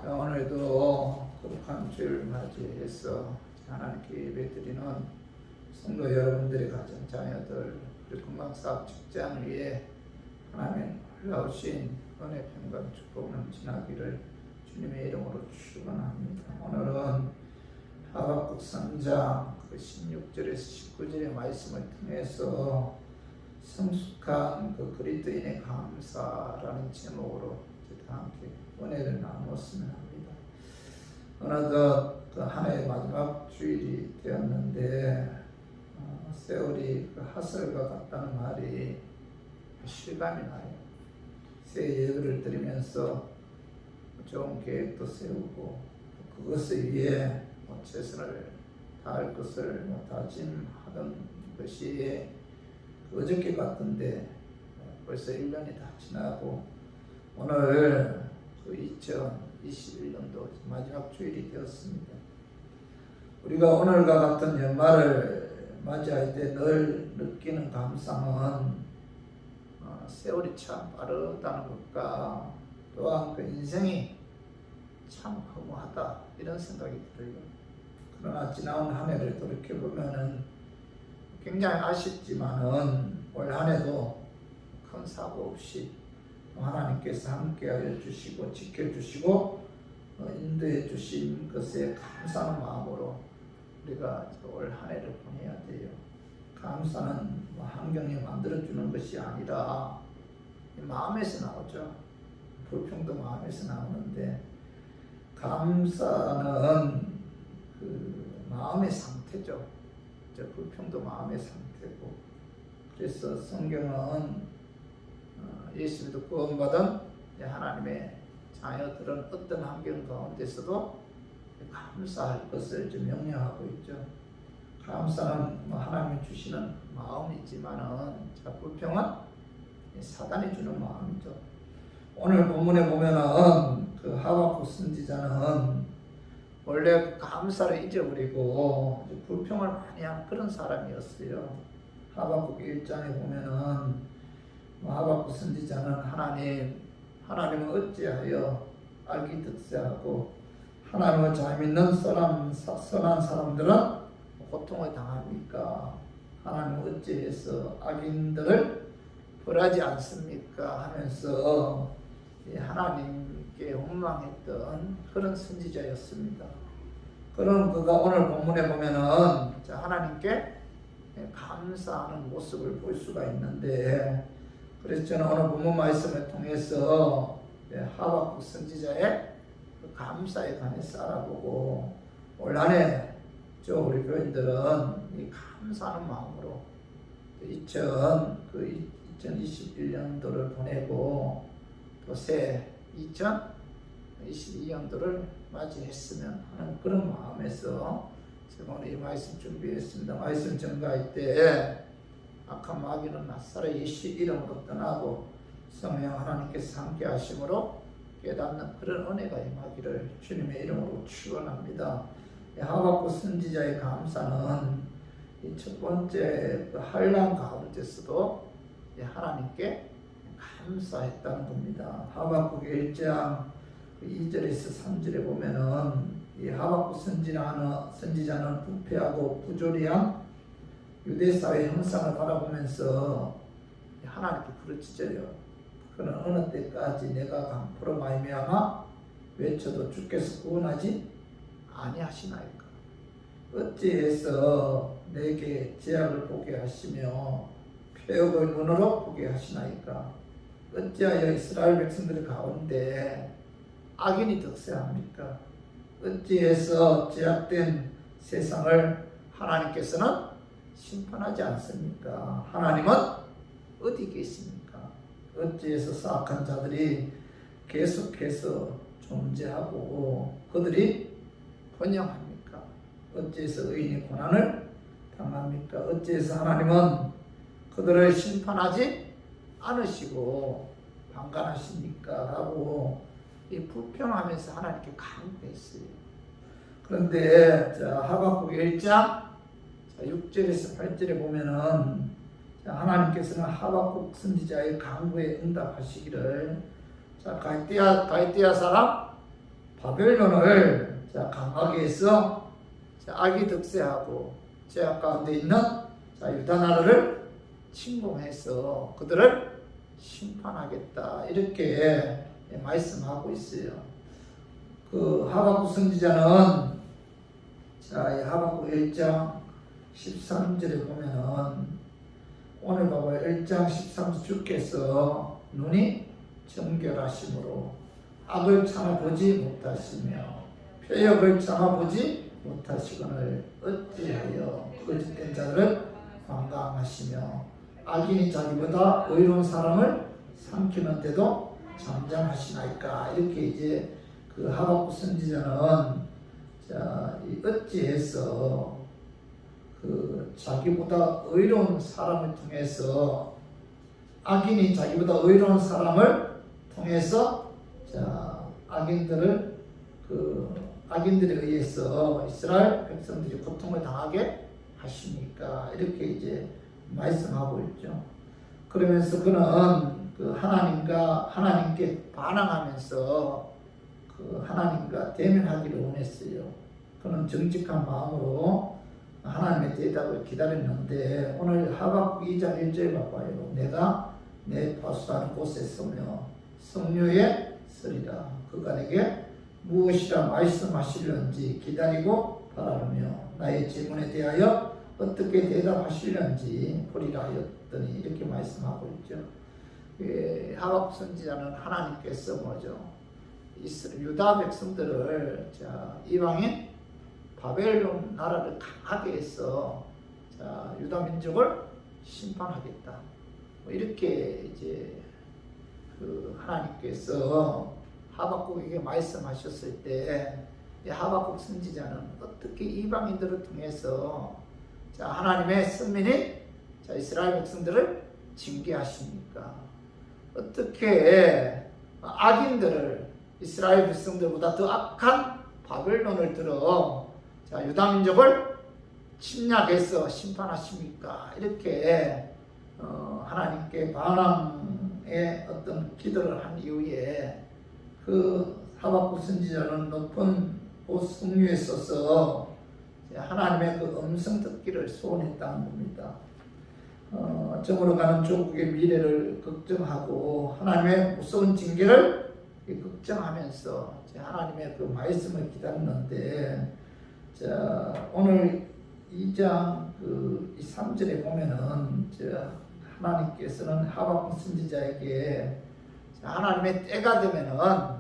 오늘도 거룩한 주일을 맞이해서 하나님께 예배드리는 성도 여러분들의 가정, 자녀들, 그리고 건강사업 직장 위에 하나님 흘러오신 은혜, 평강, 축복 넘치나기를 주님의 이름으로 축원합니다. 오늘은 하박국 3장 16절에서 19절의 말씀을 통해서 성숙한 그리스도인의 감사라는 제목으로 다 함께 은혜를 나눴으면 합니다. 어느덧 한 해의 마지막 주일이 되었는데 세월이 하설과 같다는 말이 실감이 나요. 새 예배를 드리면서 좋은 계획도 세우고 그것을 위해 최선을 다할 것을 다짐하던 것이 어저께 같은데 벌써 1년이 다 지나고 오늘 2021년도 마지막 주일이 되었습니다. 우리가 오늘과 같은 연말을 맞이할 때 늘 느끼는 감상은 세월이 참 빠르다는 것과 또한 그 인생이 참 허무하다 이런 생각이 들어요. 그러나 지나온 한 해를 돌이켜보면은 굉장히 아쉽지만은 올 한 해도 큰 사고 없이 하나님께서 함께하여 주시고 지켜주시고 인도해 주신 것에 감사하는 마음으로 우리가 올 한 해를 보내야 돼요. 감사는 환경이 만들어주는 것이 아니라 마음에서 나오죠. 불평도 마음에서 나오는데 감사는 그 마음의 상태죠. 불평도 마음의 상태고, 그래서 성경은 예수 믿고 구원받은 하나님의 자녀들은 어떤 환경 가운데서도 감사할 것을 좀 명령하고 있죠. 감사는 하나님이 주시는 마음이지만은 불평은 사단이 주는 마음이죠. 오늘 본문에 보면은 그 하박국 선지자는 원래 감사를 잊어버리고 불평을 많이 한 그런 사람이었어요. 하박국 1장에 보면은 하박국 선지자는 하나님은 어찌하여 알기 득세하고 하나님을 잘 믿는 선한 사람들은 고통을 당합니까? 하나님은 어찌해서 악인들을 벌하지 않습니까? 하면서 하나님께 원망했던 그런 선지자였습니다. 그런 그가 오늘 본문에 보면은 하나님께 감사하는 모습을 볼 수가 있는데, 그래서 저는 오늘 본문 말씀을 통해서 하박국 선지자의 감사에 관해서 알아보고 올 한 해 우리 교인들은 이 감사하는 마음으로 2021년도를 보내고 또 새 2022년도를 맞이했으면 하는 그런 마음에서 제가 오늘 이 말씀 준비했습니다. 말씀 전가할 때 악한 마귀는 나사렛 예수 이름으로 떠나고 성령 하나님께서 함께 하심으로 깨닫는 그런 은혜가 임하기를 주님의 이름으로 축원합니다. 하박국 선지자의 감사는 이 첫 번째 환난 가운데서도 하나님께 감사했다는 겁니다. 하박국 1장 2절에서 3절에 보면은 이 하박국 선지자는 부패하고 부조리한 유대사회 형상을 바라보면서 하나님께 부르짖어요. 그는 어느 때까지 내가 강포로 말미암아 외쳐도 주께서 구원하지 아니하시나이까? 어찌해서 내게 죄악을 보게 하시며 폐역을 눈으로 보게 하시나이까? 어찌하여 이스라엘 백성들 가운데 악인이 득세합니까? 어찌해서 죄악된 세상을 하나님께서는 심판하지 않습니까? 하나님은 어디 계십니까? 어찌해서 사악한 자들이 계속해서 존재하고 그들이 번영합니까? 어찌해서 의인이 고난을 당합니까? 어찌해서 하나님은 그들을 심판하지 않으시고 방관하십니까? 하고 이 불평하면서 하나님께 강구했어요. 그런데 하박국 1장 6절에서 8절에 보면은 하나님께서는 하박국 선지자의 강구에 응답하시기를 갈대아 사람 바벨론을 강하게 해서 악이 득세하고 죄악 가운데 있는 유다 나라를 침공해서 그들을 심판하겠다, 이렇게 말씀하고 있어요. 그 하박국 선지자는 이 하박국 1장 13절에 보면은 오늘 봐봐요. 1장 13절 주께서 눈이 정결하심으로 악을 참아보지 못하시며 표역을 참아보지 못하시거늘 어찌하여 거짓된 자들을 관광하시며 악인이 자기보다 의로운 사람을 삼키는데도 잠잠하시나이까. 이렇게 이제 그 하박국 선지자는 어찌해서 그 자기보다 의로운 사람을 통해서 악인이 자기보다 의로운 사람을 통해서 악인들에 의해서 이스라엘 백성들이 고통을 당하게 하시니까, 이렇게 이제 말씀하고 있죠. 그러면서 그는 그 하나님께 반항하면서 그 하나님과 대면하기를 원했어요. 그는 정직한 마음으로 하나님의 대답을 기다렸는데 오늘 하박국 2장 1절 봐봐요. 내가 내 파수하는 곳에 서며 성류에 서리라. 그가 내게 무엇이라 말씀하시려는지 기다리고 바라며 나의 질문에 대하여 어떻게 대답하시려는지 보리라 하였더니, 이렇게 말씀하고 있죠. 하박국 선지자는 하나님께서 유다 백성들을 이방인 바벨론 나라를 강하게 해서 유다 민족을 심판하겠다, 이렇게 이제 그 하나님께서 하박국에게 말씀하셨을 때 하박국 선지자는 어떻게 이방인들을 통해서 하나님의 선민인 이스라엘 백성들을 징계하십니까? 어떻게 악인들을 이스라엘 백성들보다 더 악한 바벨론을 들어 유다 민족을 침략해서 심판하십니까? 이렇게 하나님께 반항의 어떤 기도를 한 이후에 그 하박국 선지자는 높은 곳 성류에 서서 하나님의 그 음성 듣기를 소원했다는 겁니다. 정으로 가는 조국의 미래를 걱정하고 하나님의 무서운 징계를 걱정하면서 하나님의 그 말씀을 기다렸는데, 오늘 2장 3절에 보면은 하나님께서는 하박국 선지자에게 하나님의 때가 되면은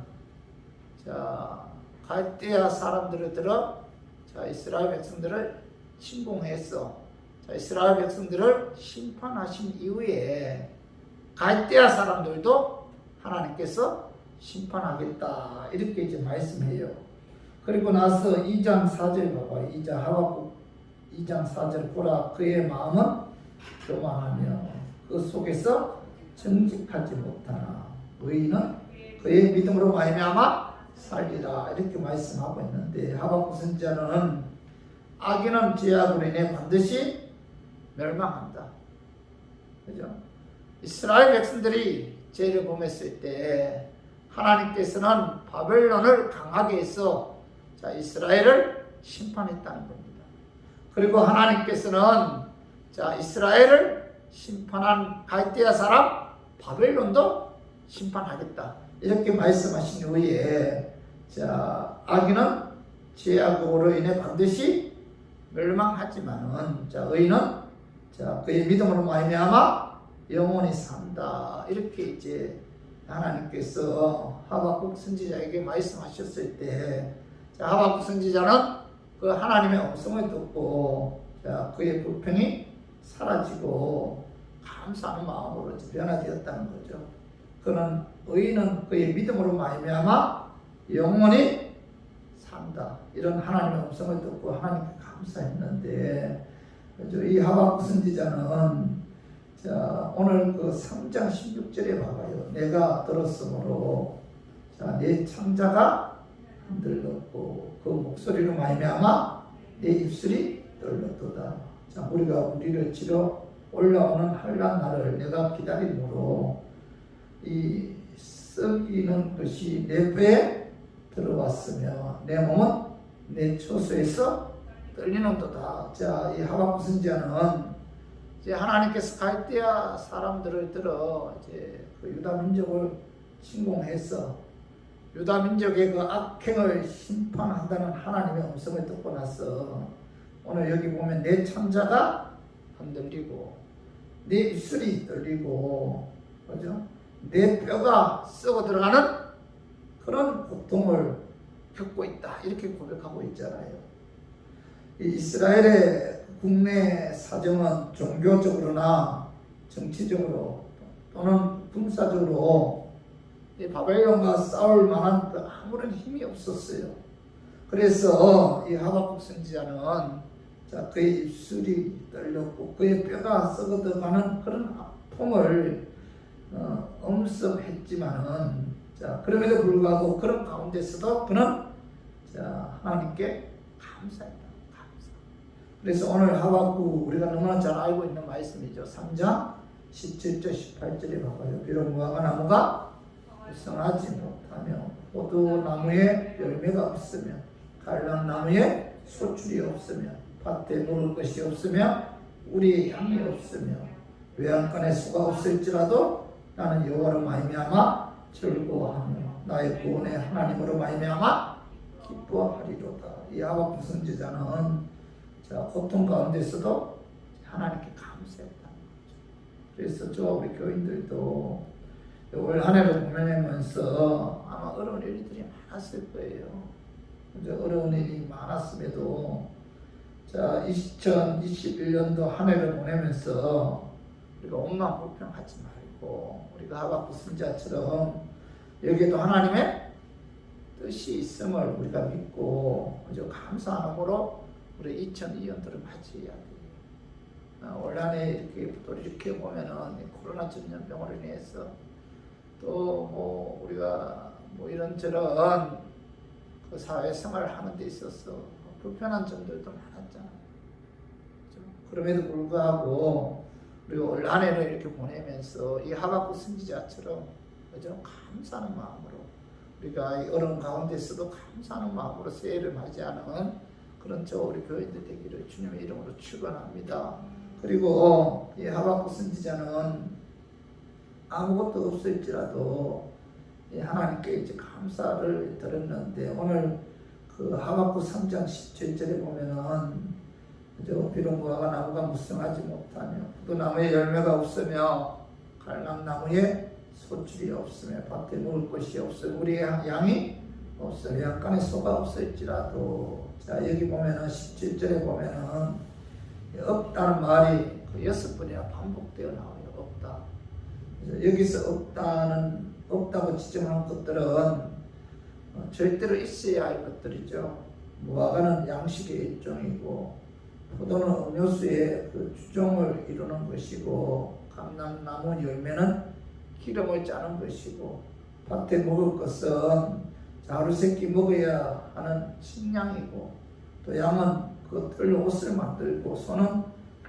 갈대아 사람들을 들어 이스라엘 백성들을 침공해서 이스라엘 백성들을 심판하신 이후에 갈대아 사람들도 하나님께서 심판하겠다, 이렇게 이제 말씀해요. 그리고 나서 2장 4절 봐봐요. 하박국 2장 4절 보라 그의 마음은 교만하며 그 속에서 정직하지 못하나 의인은 그의 믿음으로 말미암아 살리라, 이렇게 말씀하고 있는데, 하박국 선지자는 악인은 죄악으로 인해 반드시 멸망한다. 그죠? 이스라엘 백성들이 죄를 범했을 때 하나님께서는 바벨론을 강하게 해서 이스라엘을 심판했다는 겁니다. 그리고 하나님께서는 이스라엘을 심판한 갈대아 사람 바벨론도 심판하겠다, 이렇게 말씀하신 후에 악인은 죄악으로 인해 반드시 멸망하지만은 의인은 그의 믿음으로 말미암아 영원히 산다, 이렇게 이제 하나님께서 하박국 선지자에게 말씀하셨을 때 하박국 선지자는 그 하나님의 음성을 듣고 그의 불평이 사라지고 감사하는 마음으로 변화되었다는 거죠. 그는 의인은 그의 믿음으로 말미암아 영원히 산다, 이런 하나님의 음성을 듣고 하나님께 감사했는데, 이 하박국 선지자는 오늘 그 3장 16절에 봐봐요. 내가 들었으므로 내 창자가 흔들렸고 그 목소리로 말미암아 내 입술이 떨렸도다. 우리를 치러 올라오는 한란 날을 내가 기다림으로 이 썩이는 것이 내 배에 들어왔으며 내 몸은 내 처소에서 떨리는도다. 자, 이 하박국 선지자는 이제 하나님께서 갈대아 사람들을 들어 이제 그 유다 민족을 침공해서 유다 민족의 그 악행을 심판한다는 하나님의 음성을 듣고 나서 오늘 여기 보면 내 창자가 흔들리고 내 입술이 떨리고 그죠? 내 뼈가 썩어 들어가는 그런 고통을 겪고 있다 이렇게 고백하고 있잖아요. 이 이스라엘의 국내 사정은 종교적으로나 정치적으로 또는 군사적으로 이 바벨론과 싸울 만한 그 아무런 힘이 없었어요. 그래서 이 하박국 선지자는 자, 그의 입술이 떨렸고 그의 뼈가 썩어들어가는 그런 아픔을 엄습했지만은 자, 그럼에도 불구하고 그런 가운데서도 그는 자, 하나님께 감사했다. 감사. 그래서 오늘 하박국 우리가 너무나 잘 알고 있는 말씀이죠. 3장 17절 18절에 봐봐요. 비록 무화과 나무가 무성하지 못하며 포도나무에 열매가 없으며 갈람나무에 소출이 없으며 밭에 먹을 것이 없으며 우리의 향이 없으며 외양간에 소가 없을지라도 나는 여호와로 말미암아 즐거워하며 나의 구원의 하나님으로 말미암아 기뻐하리로다. 이 하박국 선지자는 자, 고통 가운데서도 하나님께 감사했다는 거죠. 그래서 저 우리 교인들도 올 한 해를 보내면서 아마 어려운 일들이 많았을 거예요. 어려운 일이 많았음에도 자, 2021년도 한 해를 보내면서 우리가 온마음 불평하지 말고 우리가 하박국 선지자처럼 여기에도 하나님의 뜻이 있음을 우리가 믿고 아주 감사함으로 우리 2002년도를 맞이해야 돼요. 올 한 해 이렇게 돌이켜 보면은 코로나 전염병으로 인해서 또 뭐 우리가 뭐 이런저런 그 사회생활을 하는 데 있어서 불편한 점들도 많았잖아요. 그렇죠? 그럼에도 불구하고 우리가 올 한 해를 이렇게 보내면서 이 하박국 선지자처럼 그죠? 감사하는 마음으로 우리가 이 어려운 가운데서도 감사하는 마음으로 새해를 맞이하는 그런 저 우리 교인들 되기를 주님의 이름으로 축원합니다. 그리고 이 하박국 선지자는 아무것도 없을지라도 하나님께 이제 감사를 드렸는데 오늘 그 하박국 3장 17절에 보면은 비록 무화과 나무가 무성하지 못하며 포도나무에 열매가 없으며 갈람나무에 소출이 없으며 밭에 먹을 것이 없으며 우리의 양이 없으며 양간에 소가 없을지라도 자 여기 보면은 17절에 보면은 없다는 말이 그 6번이나 반복되어 나와요. 없다. 여기서 없다고 지정하는 것들은 절대로 있어야 할 것들이죠. 무화과는 양식의 일종이고 포도는 음료수의 그 주종을 이루는 것이고 감람나무 열매는 기름을 짜는 것이고 밭에 먹을 것은 하루 세끼 먹어야 하는 식량이고 또 양은 그 털로 옷을 만들고 소는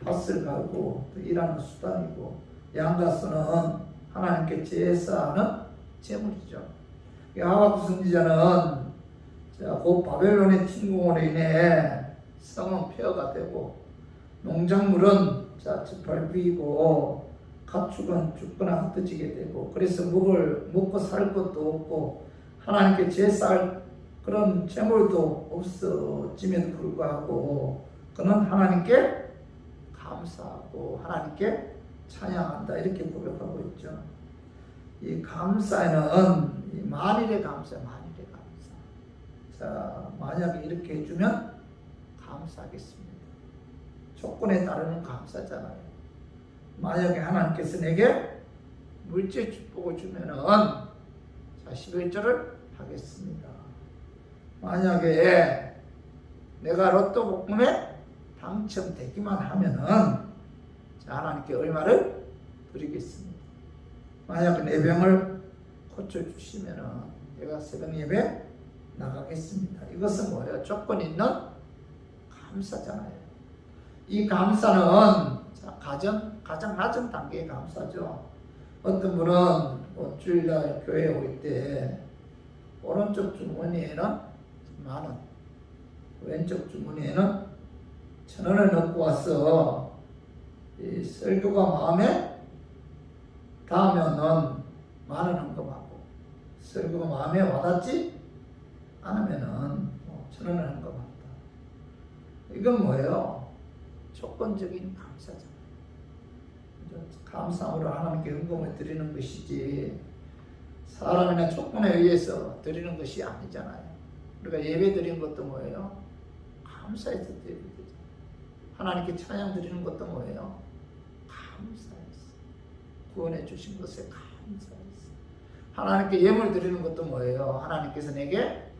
밭을 갈고 또 일하는 수단이고 양과 소는 하나님께 제사하는 제물이죠. 하박국 선지자는 곧 바벨론의 침공으로 인해 성은 폐허가 되고 농작물은 짓밟히고 가축은 죽거나 흩어지게 되고 그래서 먹고 살 것도 없고 하나님께 제사할 그런 제물도 없어짐에도 불구하고 그는 하나님께 감사하고 하나님께 찬양한다 이렇게 고백하고 있죠. 이 감사에는 이 만일의 감사, 만일의 감사. 자, 만약에 이렇게 해주면 감사하겠습니다. 조건에 따르는 감사잖아요. 만약에 하나님께서 내게 물질 축복을 주면은 자, 11절을 하겠습니다. 만약에 내가 로또 복음에 당첨되기만 하면은 자, 하나님께 얼마를 드리겠습니다. 만약에 내 병을 고쳐주시면은 내가 새벽 예배 나가겠습니다. 이것은 뭐예요? 조건 있는 감사잖아요. 이 감사는 자, 가장 낮은 단계의 감사죠. 어떤 분은 주일날 교회에 올 때 오른쪽 주머니에는 10,000원, 왼쪽 주머니에는 1,000원을 넣고 와서 이 설교가 마음에 닿으면은 10,000원 헌금하고, 설교가 마음에 와닿지 않으면은 1,000원을 헌금한다. 이건 뭐예요? 조건적인 감사잖아요. 감사함으로 하나님께 헌금을 드리는 것이지 사람이나 조건에 의해서 드리는 것이 아니잖아요. 우리가 예배 드리는 것도 뭐예요? 감사해서 드리는 거죠. 하나님께 찬양 드리는 것도 뭐예요? 감사해서. 구원해 주신 것에 감사해서. 하나님께 예물 드리는 것도 뭐예요? 하나님께서 내게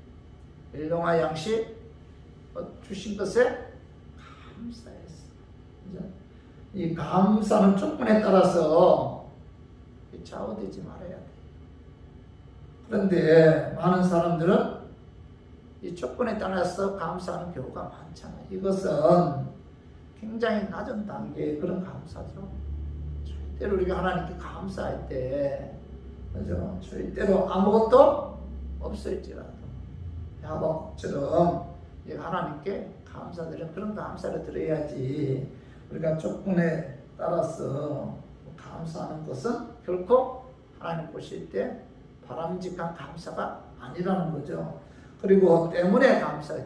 일용할 양식 주신 것에 감사해서. 그죠? 이 감사는 조건에 따라서 좌우되지 말아야 돼. 그런데 많은 사람들은 이 조건에 따라서 감사하는 경우가 많잖아요. 이것은 굉장히 낮은 단계의 그런 감사죠. 절대로 우리가 하나님께 감사할 때, 그죠? 절대로 아무것도 없을지라도 야곱처럼 하나님께 감사드리는 그런 감사를 드려야지. 우리가 조건에 따라서 감사하는 것은 결코 하나님 보실 때 바람직한 감사가 아니라는 거죠. 그리고 때문에 감사.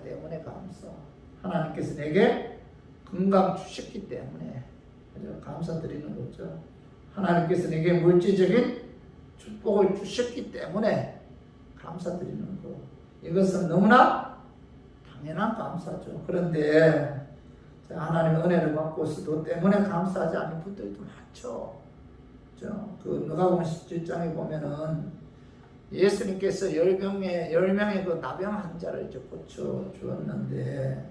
하나님께서 내게 건강 주셨기 때문에 감사드리는 거죠. 하나님께서 내게 물질적인 축복을 주셨기 때문에 감사드리는 거. 이것은 너무나 당연한 감사죠. 그런데 하나님의 은혜를 받고 있어도 때문에 감사하지 않는 분들도 많죠. 그 누가복음 17장에 보면은 예수님께서 10명의 그 나병 환자를 이제 고쳐 주었는데,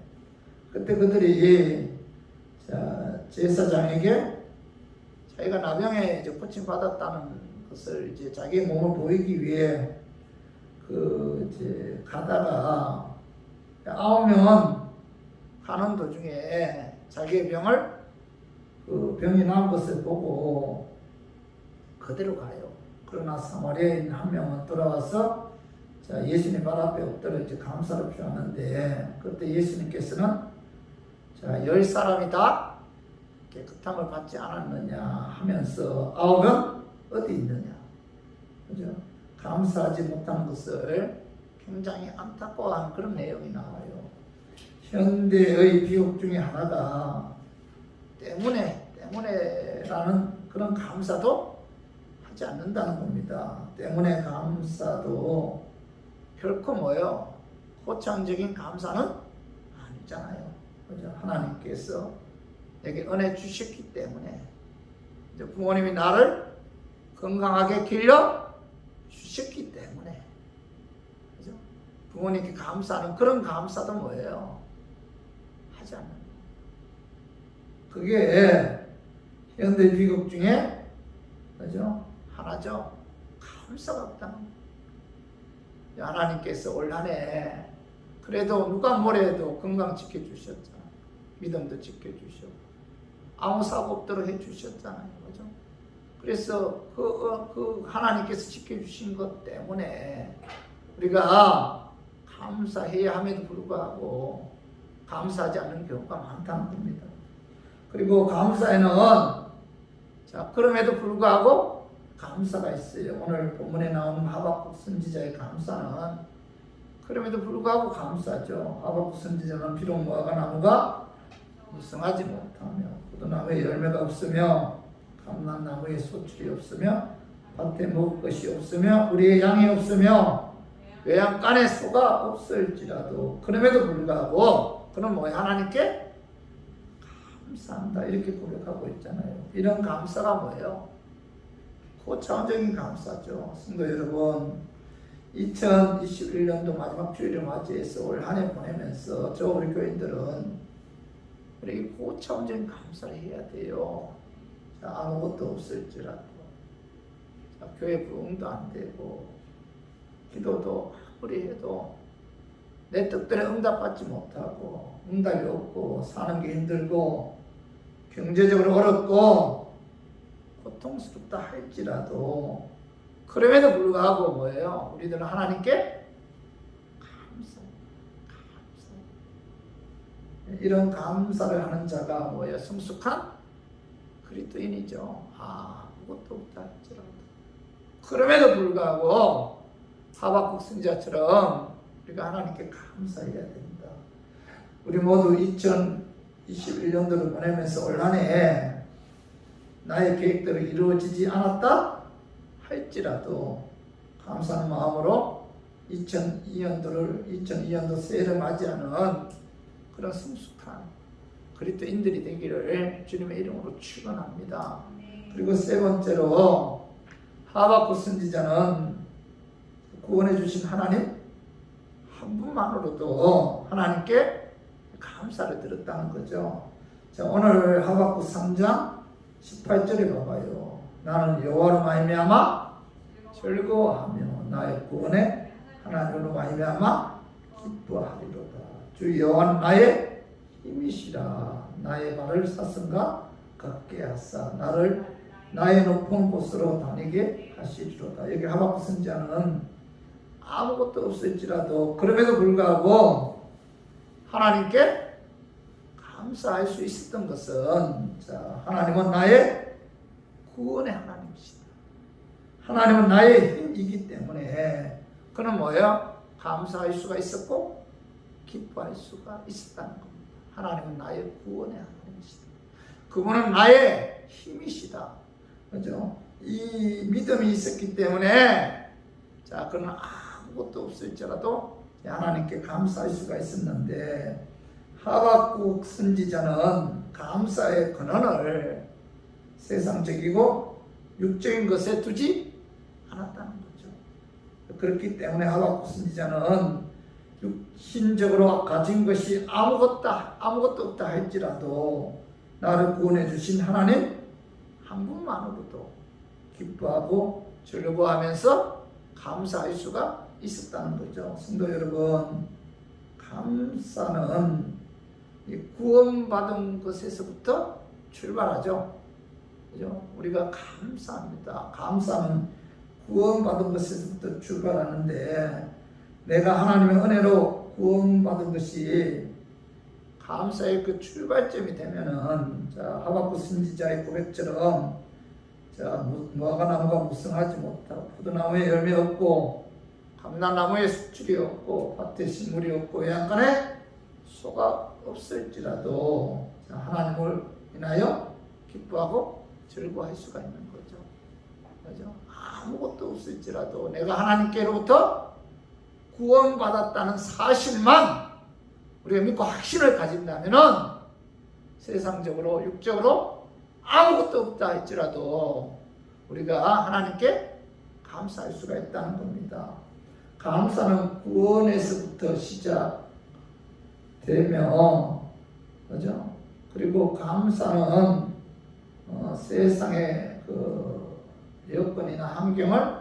그때 그들이 제사장에게 자기가 나병에 이제 고침 받았다는 것을 이제 자기의 몸을 보이기 위해 이제 가다가 9명은 가는 도중에 자기의 병이 나은 것을 보고 그대로 가요. 그러나 사마리아인 한 명은 돌아와서 예수님 발 앞에 엎드려 이제 감사를 표하는데, 그때 예수님께서는 10사람이 다 깨끗함을 받지 않았느냐 하면서 9은 어디 있느냐. 그죠? 감사하지 못한 것을 굉장히 안타까워하는 그런 내용이 나와요. 현대의 비극 중에 하나가 때문에라는 그런 감사도 하지 않는다는 겁니다. 때문에 감사도 결코 뭐예요? 고창적인 감사는 아니잖아요. 그죠? 하나님께서 내게 은혜 주셨기 때문에, 이제 부모님이 나를 건강하게 길러 주셨기 때문에, 그죠? 부모님께 감사하는 그런 감사도 뭐예요? 하지 않는 거예요. 그게 현대 비극 중에, 그죠? 하나죠. 감사가 없다는 거예요. 하나님께서 올 한해 그래도 누가 뭐래도 건강 지켜주셨잖아요. 믿음도 지켜주셨고 아무 사고 없도록 해주셨잖아요. 그죠? 그래서 그 하나님께서 지켜주신 것 때문에 우리가 감사해야 함에도 불구하고 감사하지 않는 경우가 많다는 겁니다. 그리고 감사에는 그럼에도 불구하고 감사가 있어요. 오늘 본문에 나오는 하박국 선지자의 감사는 그럼에도 불구하고 감사죠. 하박국 선지자는 비록 무화과 나무가 무성하지 못하며 포도나무에 열매가 없으며 감람나무에 소출이 없으며 밭에 먹을 것이 없으며 우리의 양이 없으며 외양간에 소가 없을지라도 그럼에도 불구하고 그는 뭐예요? 하나님께 감사한다 이렇게 고백하고 있잖아요. 이런 감사가 뭐예요? 고차원적인 감사죠. 성도 여러분, 2021년도 마지막 주일을 맞이해서 올 한 해 보내면서 우리 교인들은 우리 고차원적인 감사를 해야 돼요. 아무것도 없을지라도 교회 부흥도 안 되고 기도도 아무리 해도 내 뜻대로 응답받지 못하고 응답이 없고 사는 게 힘들고 경제적으로 어렵고 고통스럽다 할지라도 그럼에도 불구하고 뭐예요? 우리들은 하나님께 이런 감사를 하는 자가 뭐예요? 성숙한 그리스도인이죠. 아무것도 없다 할지라도. 그럼에도 불구하고 하박국 선지자처럼 우리가 하나님께 감사해야 됩니다. 우리 모두 2021년도를 보내면서 올 한해 나의 계획대로 이루어지지 않았다 할지라도 감사하는 마음으로 2002년도 새해를 맞이하는 그런 성숙한 그리스도인들이 되기를 주님의 이름으로 축원합니다. 그리고 세 번째로 하박국 선지자는 구원해 주신 하나님 한 분만으로도 하나님께 감사를 드렸다는 거죠. 자, 오늘 하박국 3장 18절에 봐봐요. 나는 여호와로 말미암아 즐거워하며 나의 구원에 하나님으로 말미암아 기뻐하리로다. 주 여호와는 나의 힘이시라. 나의 발을 사슴과 같게 하사 나를 나의 높은 곳으로 다니게 하시리로다. 여기 하박국 선지자는 아무것도 없을지라도 그럼에도 불구하고 하나님께 감사할 수 있었던 것은, 자, 하나님은 나의 구원의 하나님이시다. 하나님은 나의 힘이기 때문에 그는 뭐예요? 감사할 수가 있었고 기뻐할 수가 있었다는 겁니다. 하나님은 나의 구원의 하나님이시다. 그분은 나의 힘이시다. 그죠? 이 믿음이 있었기 때문에, 자, 그는 아무것도 없을지라도 하나님께 감사할 수가 있었는데, 하박국 선지자는 감사의 근원을 세상적이고 육적인 것에 두지 않았다는 거죠. 그렇기 때문에 하박국 선지자는 육신적으로 가진 것이 아무것도 없다 할지라도 나를 구원해 주신 하나님 한 분만으로도 기뻐하고 즐거워하면서 감사할 수가 있었다는 거죠. 성도 여러분, 감사는 구원받은 것에서부터 출발하죠. 그죠? 우리가 감사합니다. 감사는 구원받은 것에서부터 출발하는데, 내가 하나님의 은혜로 구원받은 것이 감사의 그 출발점이 되면은, 자, 하박국 선지자의 고백처럼, 자, 무화과 나무가 무성하지 못하고 포도나무에 열매 없고 감람나무에 수출이 없고 밭에 식물이 없고 외양간에 소가 없을지라도, 자, 하나님을 인하여 기뻐하고 즐거워할 수가 있는 거죠. 그죠? 아무것도 없을지라도 내가 하나님께로부터 구원받았다는 사실만 우리가 믿고 확신을 가진다면은 세상적으로 육적으로 아무것도 없다 할지라도 우리가 하나님께 감사할 수가 있다는 겁니다. 감사는 구원에서부터 시작되며, 그죠? 그리고 감사는 세상의 그 여건이나 환경을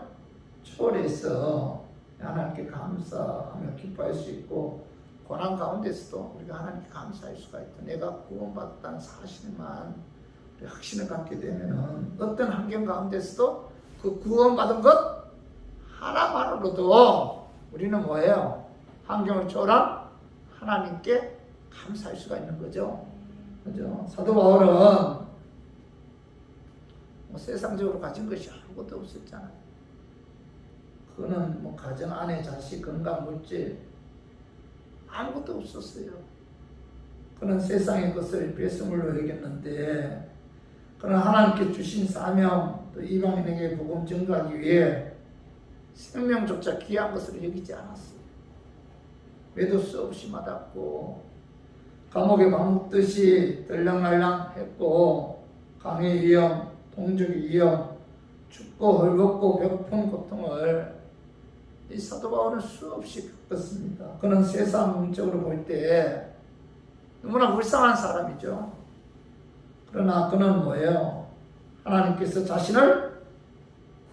초월해서 하나님께 감사하며 기뻐할 수 있고, 고난 가운데서도 우리가 하나님께 감사할 수가 있다. 내가 구원받았다는 사실만 확신을 갖게 되면은 어떤 환경 가운데서도 그 구원받은 것 하나만으로도 우리는 뭐예요? 환경을 초월한 하나님께 감사할 수가 있는 거죠. 그죠? 사도 바울은 세상적으로 가진 것이 아무것도 없었잖아요. 그는 가정, 아내, 자식, 건강, 물질 아무것도 없었어요. 그는 세상의 것을 배수물로 여겼는데, 그는 하나님께 주신 사명, 또 이방인에게 복음 전가하기 위해 생명조차 귀한 것으로 여기지 않았어요. 외도 수없이 맞았고 감옥에 방묻듯이 들락날락했고, 강의 위험, 동족의 위험, 춥고 헐겁고 배고픈 고통을 이 사도 바울은 수없이 겪었습니다. 그는 세상적으로 볼 때 너무나 불쌍한 사람이죠. 그러나 그는 뭐예요? 하나님께서 자신을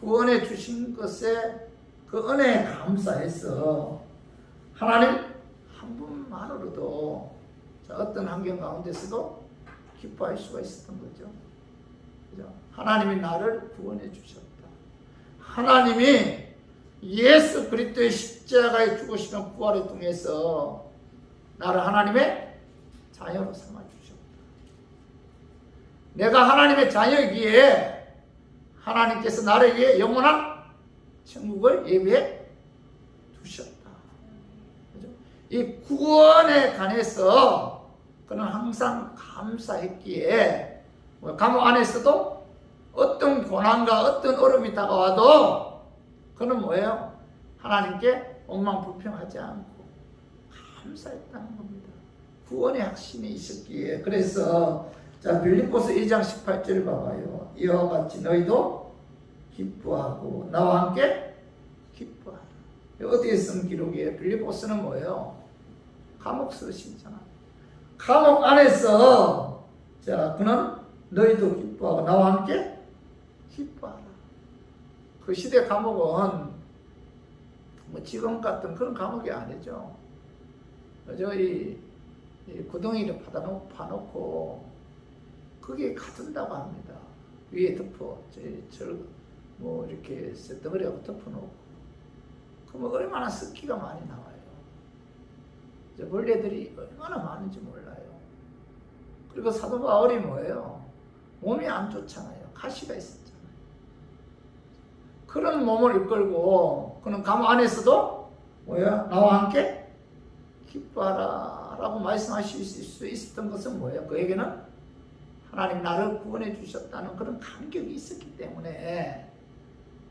구원해 주신 것에 그 은혜에 감사해서 하나님 한 분만으로도 어떤 환경 가운데서도 기뻐할 수가 있었던 거죠. 그죠? 하나님이 나를 구원해 주셨다. 하나님이 예수 그리스도의 십자가의 죽으시는 부활을 통해서 나를 하나님의 자녀로 삼아주셨다. 내가 하나님의 자녀이기에 하나님께서 나를 위해 영원한 천국을 예비해 두셨다. 그죠? 이 구원에 관해서 그는 항상 감사했기에 감옥 안에서도 어떤 고난과 어떤 어려움이 다가와도 그는 뭐예요? 하나님께 엉망불평하지 않고 감사했다는 겁니다. 구원의 확신이 있었기에. 그래서 자, 빌립보서 2장 18절 봐봐요. 이와 같이 너희도 기뻐하고 나와 함께 기뻐하라. 어디에 쓴 기록이에요? 빌립보서는 뭐예요? 감옥 서신이잖아. 감옥 안에서 자, 그는 너희도 기뻐하고 나와 함께 기뻐하라. 그 시대 감옥은 뭐 지금 같은 그런 감옥이 아니죠. 그죠? 이 구덩이를 파놓고 그게 가둔다고 합니다. 위에 덮어 뭐 이렇게 쇳덩어리하고 덮어놓고 그러면 얼마나 습기가 많이 나와요. 벌레들이 얼마나 많은지 몰라요. 그리고 사도 바울이 뭐예요? 몸이 안 좋잖아요. 가시가 있었잖아요. 그런 몸을 이끌고 그는 감옥 안에서도 뭐야? 나와 함께 기뻐하라 라고 말씀하실 수 있었던 것은 뭐예요? 그에게는 하나님 나를 구원해 주셨다는 그런 감격이 있었기 때문에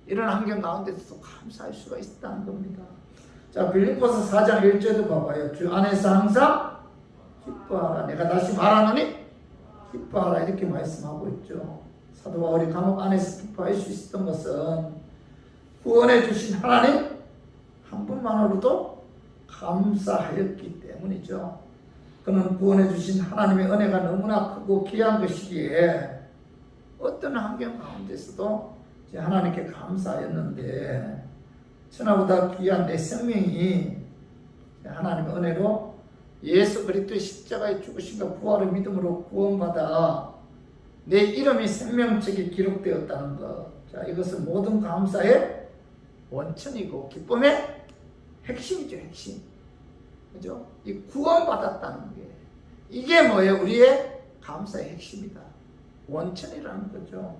이런 환경 가운데서도 감사할 수가 있었다는 겁니다. 자, 빌립보서 4장 1절도 봐봐요. 주 안에서 항상 기뻐하라. 내가 다시 말하노니 기뻐하라 이렇게 말씀하고 있죠. 사도 바울이 감옥 안에서 기뻐할 수 있었던 것은 구원해 주신 하나님 한 분만으로도 감사하였기 때문이죠. 그는 구원해 주신 하나님의 은혜가 너무나 크고 귀한 것이기에 어떤 환경 가운데서도 하나님께 감사하였는데 천하보다 귀한 내 생명이 하나님의 은혜로 예수 그리스도의 십자가의 죽으심과 부활의 믿음으로 구원받아 내 이름이 생명책에 기록되었다는 것. 자, 이것은 모든 감사의 원천이고 기쁨의 핵심이죠, 핵심. 그죠? 이 구원받았다는 게 이게 뭐예요? 우리의 감사의 핵심이다. 원천이라는 거죠.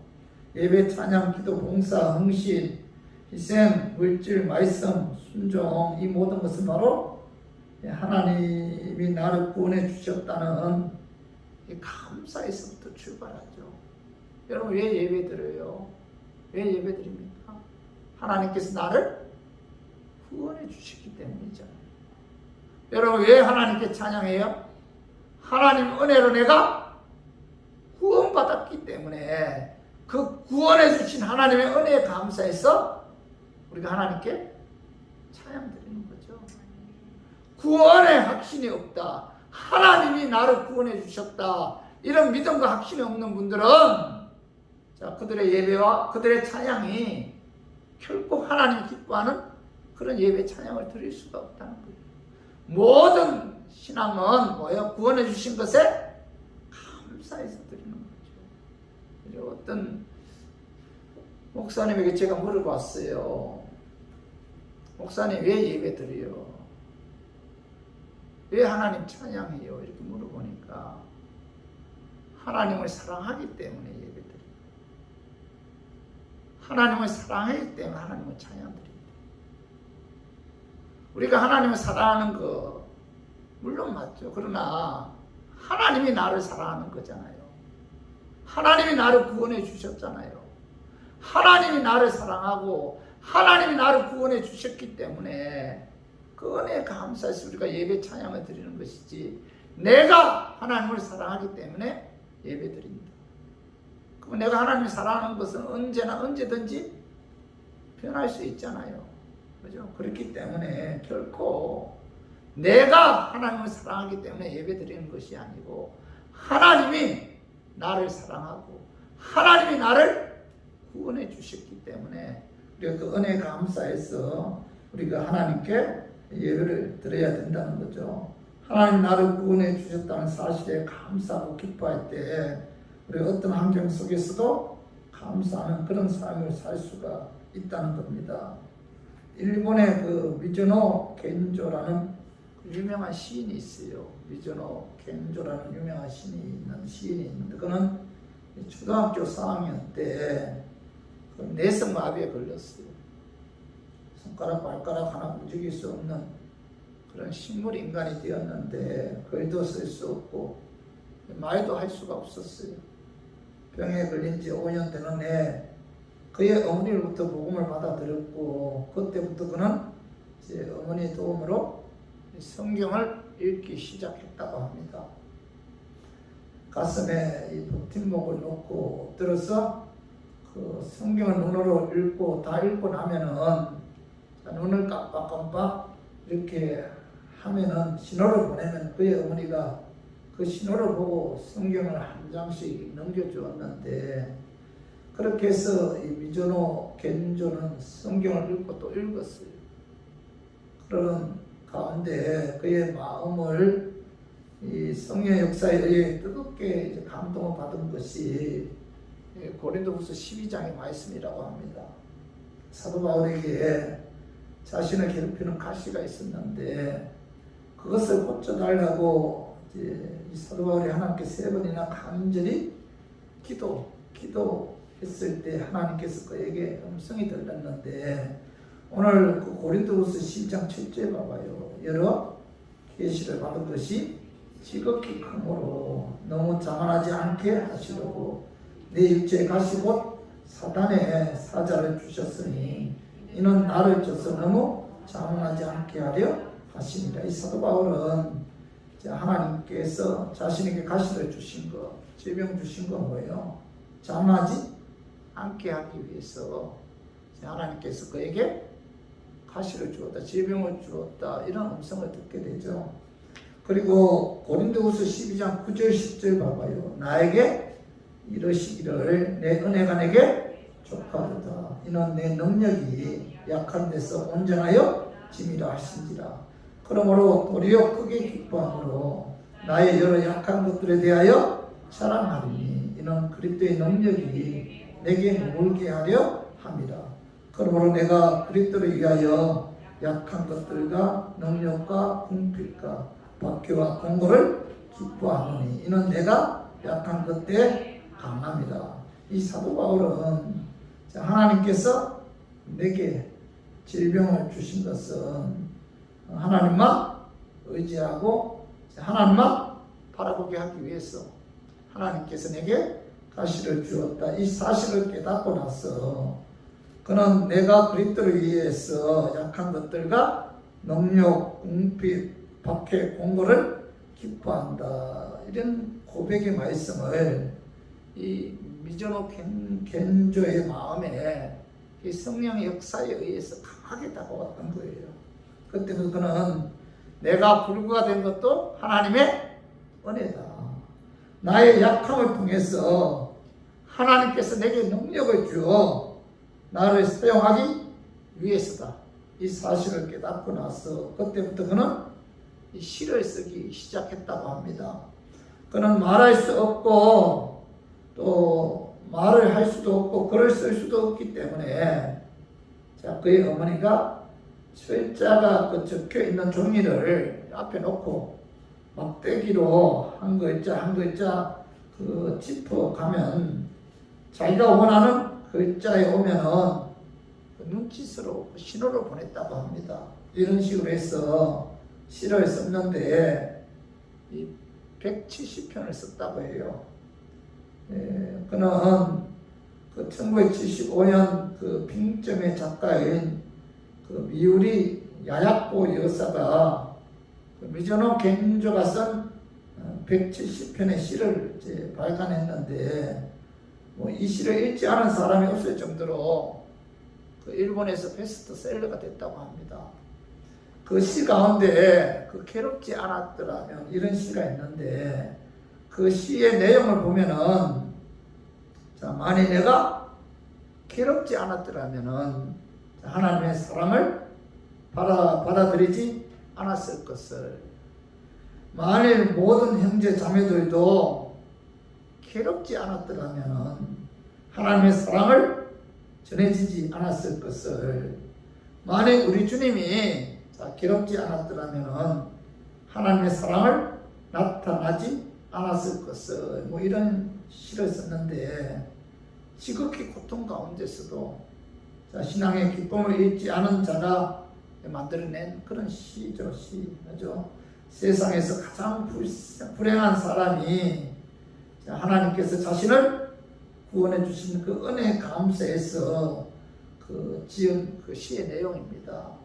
예배, 찬양, 기도, 봉사, 헌신, 희생, 물질, 말씀, 순종 이 모든 것은 바로 하나님이 나를 구원해 주셨다는 이 감사에서부터 출발하죠. 여러분 왜 예배 드려요? 왜 예배 드립니까? 하나님께서 나를 구원해 주셨기 때문이잖아요. 여러분 왜 하나님께 찬양해요? 하나님 은혜로 내가 구원받았기 때문에 그 구원해 주신 하나님의 은혜에 감사해서 우리가 하나님께 찬양 드리는 거죠. 구원의 확신이 없다. 하나님이 나를 구원해 주셨다. 이런 믿음과 확신이 없는 분들은 자, 그들의 예배와 그들의 찬양이 결코 하나님 기뻐하는 그런 예배 찬양을 드릴 수가 없다는 거예요. 모든 신앙은 뭐예요? 구원해 주신 것에 감사해서 드리는 거죠. 어떤 목사님에게 제가 물어봤어요. 목사님 왜 예배 드려요? 왜 하나님 찬양해요? 이렇게 물어보니까 하나님을 사랑하기 때문에 예배 드립니다. 하나님을 사랑하기 때문에 하나님을 찬양드립니다. 우리가 하나님을 사랑하는 거 물론 맞죠. 그러나 하나님이 나를 사랑하는 거잖아요. 하나님이 나를 구원해 주셨잖아요. 하나님이 나를 사랑하고 하나님이 나를 구원해 주셨기 때문에 그 은혜에 감사해서 우리가 예배 찬양을 드리는 것이지 내가 하나님을 사랑하기 때문에 예배 드립니다. 그럼 내가 하나님을 사랑하는 것은 언제나 언제든지 변할 수 있잖아요. 그죠? 그렇기 때문에 결코 내가 하나님을 사랑하기 때문에 예배 드리는 것이 아니고 하나님이 나를 사랑하고 하나님이 나를 구원해 주셨기 때문에 우리가 그 은혜에 감사해서 우리가 하나님께 예배를 드려야 된다는 거죠. 하나님 나를 구원해 주셨다는 사실에 감사하고 기뻐할 때 우리 어떤 환경 속에서도 감사하는 그런 삶을 살 수가 있다는 겁니다. 일본의 그 미즈노 겐조라는 유명한 시인이 있어요. 미즈노 겐조라는 유명한 시인이 있는데 그는 초등학교 4학년 때 내성마비에 걸렸어요. 손가락 발가락 하나 움직일 수 없는 그런 식물 인간이 되었는데 글도 쓸 수 없고 말도 할 수가 없었어요. 병에 걸린 지 5년 되는 해 그의 어머니로부터 복음을 받아들였고 그때부터 그는 이제 어머니의 도움으로 성경을 읽기 시작했다고 합니다. 가슴에 이 버팀목을 놓고 엎드려서 그 성경을 눈으로 읽고 다 읽고 나면은 눈을 깜빡깜빡 이렇게 하면은 신호를 보내면 그의 어머니가 그 신호를 보고 성경을 한 장씩 넘겨주었는데 그렇게 해서 이 미즈노 겐조는 성경을 읽고 또 읽었어요. 그런 가운데 그의 마음을 이 성령의 역사에 의해 뜨겁게 이제 감동을 받은 것이 고린도후서 12장의 말씀이라고 합니다. 사도 바울에게 자신을 괴롭히는 가시가 있었는데 그것을 고쳐달라고 이제 이 사도 바울이 하나님께 3번이나 간절히 기도했을 때 하나님께서 그에게 음성이 들렸는데 오늘 그 고린도후서 12장 7절에 봐봐요. 여러 계시를 받은 것이 지극히 크므로 너무 자만하지 않게 하시려고 내 육체의 가시 곧 사단의 사자를 주셨으니 이는 나를 쪄서 너무 자만하지 않게 하려 하십니다. 이 사도 바울은 하나님께서 자신에게 가시를 주신 것, 질병 주신 건 뭐예요? 자만하지 않게 하기 위해서 하나님께서 그에게 가시를 주었다, 질병을 주었다 이런 음성을 듣게 되죠. 그리고 고린도후서 12장 9절 10절 봐봐요. 나에게 이러시기를 내 은혜가 내게 족하도다. 이는 내 능력이 약한 데서 온전하여 짐이라 하신지라. 그러므로 도리어 크게 기뻐함으로 나의 여러 약한 것들에 대하여 자랑하리니 이는 그리스도의 능력이 내게 머물게 하려 함이라. 그러므로 내가 그리스도를 위하여 약한 것들과 능력과 궁핍과 박해와 공고를 기뻐하노니 이는 내가 약한 것에 강함이다. 이 사도 바울은 하나님께서 내게 질병을 주신 것은 하나님만 의지하고 하나님만 바라보게 하기 위해서 하나님께서 내게 가시를 주었다. 이 사실을 깨닫고 나서 그는 내가 그리스도를 위해서 약한 것들과 능력, 궁핍, 박해, 공고를 기뻐한다. 이런 고백의 말씀을 이 미즈노 겐조의 마음에 이 성령의 역사에 의해서 강하게 다가왔던 거예요. 그때부터 그는 내가 불구가 된 것도 하나님의 은혜다. 나의 약함을 통해서 하나님께서 내게 능력을 주어 나를 사용하기 위해서다. 이 사실을 깨닫고 나서 그때부터 그는 시를 쓰기 시작했다고 합니다. 그는 말할 수 없고 또 말을 할 수도 없고 글을 쓸 수도 없기 때문에 그의 어머니가 철자가 적혀 있는 종이를 앞에 놓고 막대기로 한 글자 한 글자 짚어가면 자기가 원하는 글자에 오면은 눈짓으로 신호를 보냈다고 합니다. 이런 식으로 해서 시를 썼는데 170편을 썼다고 해요. 그는 1975년 빙점의 작가인 미우리 야야코 여사가 미즈노 겐조가 쓴 170편의 시를 이제 발간했는데 이 시를 읽지 않은 사람이 없을 정도로 일본에서 베스트셀러가 됐다고 합니다. 그 시 가운데 괴롭지 않았더라면 이런 시가 있는데 그 시의 내용을 보면은 만일 내가 괴롭지 않았더라면은 하나님의 사랑을 받아들이지 않았을 것을, 만일 모든 형제 자매들도 괴롭지 않았더라면은 하나님의 사랑을 전해지지 않았을 것을, 만일 우리 주님이 괴롭지 않았더라면은 하나님의 사랑을 나타나지 않았을 것을 뭐 이런 시를 썼는데 지극히 고통 가운데서도 신앙의 기쁨을 잃지 않은 자가 만들어낸 그런 시죠. 그죠? 세상에서 가장 불행한 사람이 하나님께서 자신을 구원해 주신 그 은혜에 감사해서 지은 그 시의 내용입니다.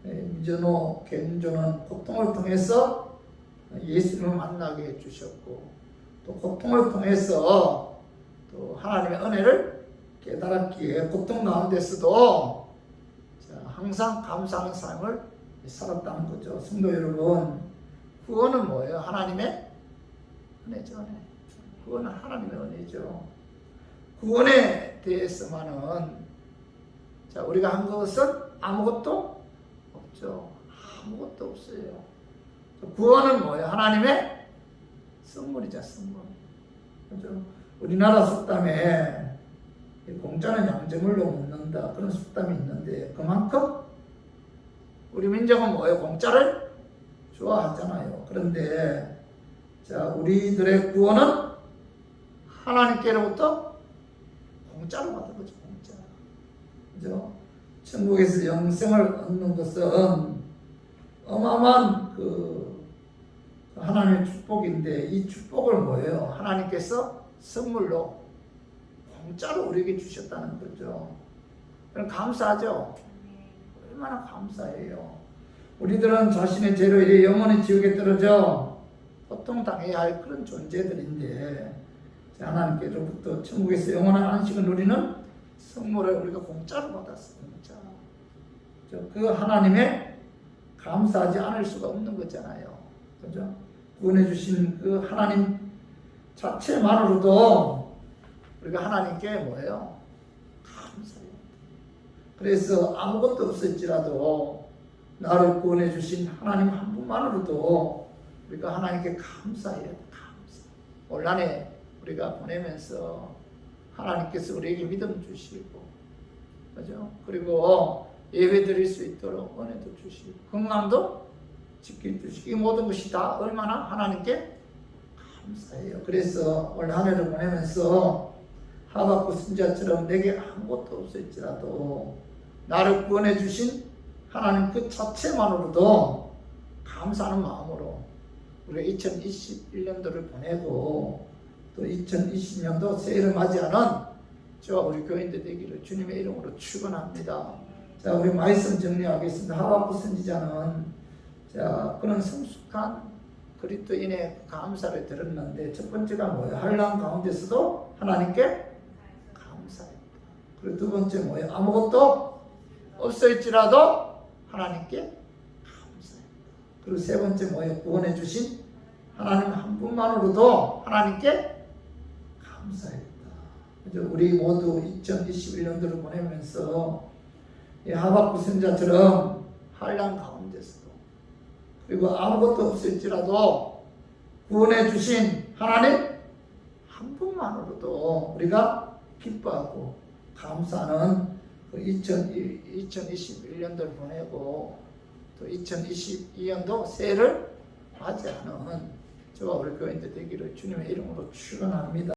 미전호 견조는 고통을 통해서 예수님을 만나게 해주셨고 또 고통을 통해서 또 하나님의 은혜를 깨달았기에 고통 가운데서도 항상 감사하는 삶을 살았다는 거죠. 성도 여러분, 구원은 뭐예요? 하나님의 은혜죠. 은혜. 구원은 하나님의 은혜죠. 구원에 대해서만은 우리가 한 것은 아무것도 없죠. 아무것도 없어요. 구원은 뭐예요? 하나님의 선물이죠. 선물. 그죠? 우리나라 속담에 공짜는 양재물로 묻는다 그런 속담이 있는데 그만큼 우리 민족은 뭐예요? 공짜를 좋아하잖아요. 그런데 우리들의 구원은 하나님께로부터 공짜로 받은 거죠. 공짜. 그죠? 천국에서 영생을 얻는 것은 어마어마한 하나님의 축복인데 이 축복을 뭐예요? 하나님께서 선물로 공짜로 우리에게 주셨다는 거죠. 그럼 감사하죠? 얼마나 감사해요. 우리들은 자신의 죄로 이래 영원히 지옥에 떨어져 고통당해야 할 그런 존재들인데 하나님께로부터 천국에서 영원한 안식을 누리는 선물을 우리가 공짜로 받았어요. 공짜. 그 하나님의 감사하지 않을 수가 없는 거잖아요. 그죠? 구원해 주신 그 하나님 자체만으로도 우리가 하나님께 뭐예요? 감사해요. 그래서 아무것도 없을지라도 나를 구원해 주신 하나님 한 분만으로도 우리가 하나님께 감사해요. 감사. 올 한해 우리가 보내면서 하나님께서 우리에게 믿음 주시고, 그죠? 그리고 예배 드릴 수 있도록 은혜도 주시고, 건강도 지켜주시고, 이 모든 것이 다 얼마나 하나님께 감사해요. 그래서 올 한 해를 보내면서 하박국 선지자처럼 내게 아무것도 없을지라도 나를 구원해 주신 하나님 그 자체만으로도 감사하는 마음으로 우리가 2021년도를 보내고 또 2020년도 새해를 맞이하는 저와 우리 교인들 되기를 주님의 이름으로 축원합니다. 자, 우리 말씀 정리하겠습니다. 하박국 선지자는 그런 성숙한 그리스도인의 감사를 들었는데 첫 번째가 뭐예요? 환난 가운데서도 하나님께 감사했다. 그리고 두 번째 뭐예요? 아무것도 없을지라도 하나님께 감사했다. 그리고 세 번째 뭐예요? 구원해 주신 하나님 한 분만으로도 하나님께 감사했다. 우리 모두 2021년도를 보내면서 하박국 선지자처럼 환난 가운데서도 그리고 아무것도 없을지라도 구원해 주신 하나님 한 분만으로도 우리가 기뻐하고 감사하는 2021년도를 보내고 또 2022년도 새해를 맞이하는 저와 우리 교인들 되기를 주님의 이름으로 축원합니다.